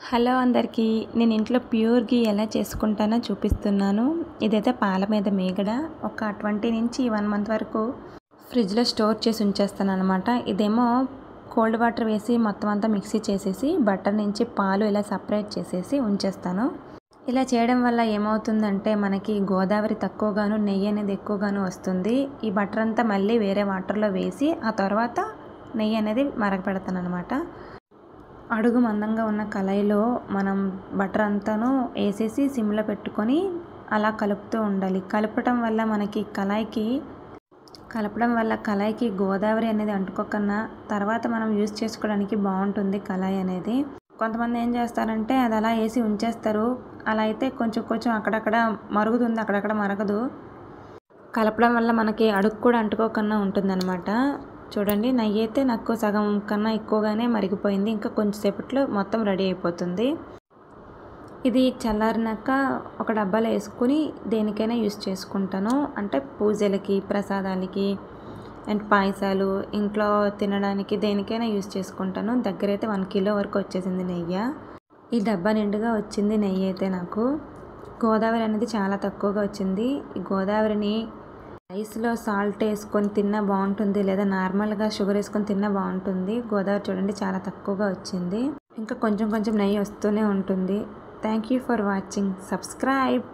Hello అందరికీ, నేను ఇంట్లో ప్యూర్ ఘీ ఎలా చేసుకుంటానో చూపిస్తున్నాను. ఇదైతే పాల మీద మీగడ. ఒక 20 నుంచి 1 మంత్ వరకు ఫ్రిడ్జ్లో స్టోర్ చేసి ఉంచేస్తాను అనమాట. ఇదేమో కోల్డ్ వాటర్ వేసి మొత్తం అంతా మిక్సీ చేసేసి బటర్ నుంచి పాలు ఇలా సపరేట్ చేసేసి ఉంచేస్తాను. ఇలా చేయడం వల్ల ఏమవుతుందంటే మనకి గోదావరి తక్కువగాను నెయ్యి అనేది ఎక్కువగాను వస్తుంది. ఈ బటర్ అంతా మళ్ళీ వేరే వాటర్లో వేసి ఆ తర్వాత నెయ్యి అనేది మరగపెడతాను అనమాట. అడుగు మందంగా ఉన్న కళాయిలో మనం బటర్ అంతాను వేసేసి సిమ్లో పెట్టుకొని అలా కలుపుతూ ఉండాలి. కలపడం వల్ల కళాయికి గోదావరి అనేది అంటుకోకన్నా తర్వాత మనం యూజ్ చేసుకోవడానికి బాగుంటుంది కళాయి అనేది. కొంతమంది ఏం చేస్తారంటే అది అలా వేసి ఉంచేస్తారు. అలా అయితే కొంచెం అక్కడక్కడ మరుగుతుంది, అక్కడక్కడ మరగదు. కలపడం వల్ల మనకి అడుగు కూడా అంటుకోకుండా ఉంటుందన్నమాట. చూడండి, నెయ్యి అయితే నాకు సగం కన్నా ఎక్కువగానే మరిగిపోయింది. ఇంకా కొంచెం సేపట్లో మొత్తం రెడీ అయిపోతుంది. ఇది చల్లారినాక ఒక డబ్బాలో వేసుకుని దేనికైనా యూస్ చేసుకుంటాను. అంటే పూజలకి, ప్రసాదాలకి అండ్ పాయసాలు, ఇంట్లో తినడానికి దేనికైనా యూస్ చేసుకుంటాను. దగ్గరైతే 1 కిలో వరకు వచ్చేసింది నెయ్యి. ఈ డబ్బా నిండుగా వచ్చింది నెయ్యి అయితే నాకు. గోదావరి అనేది చాలా తక్కువగా వచ్చింది. ఈ గోదావరిని రైస్లో సాల్ట్ వేసుకొని తిన్నా బాగుంటుంది, లేదా నార్మల్గా షుగర్ వేసుకొని తిన్నా బాగుంటుంది. గోదావరి చూడండి చాలా తక్కువగా వచ్చింది. ఇంకా కొంచెం నెయ్యి వస్తూనే ఉంటుంది. Thank you for watching. Subscribe.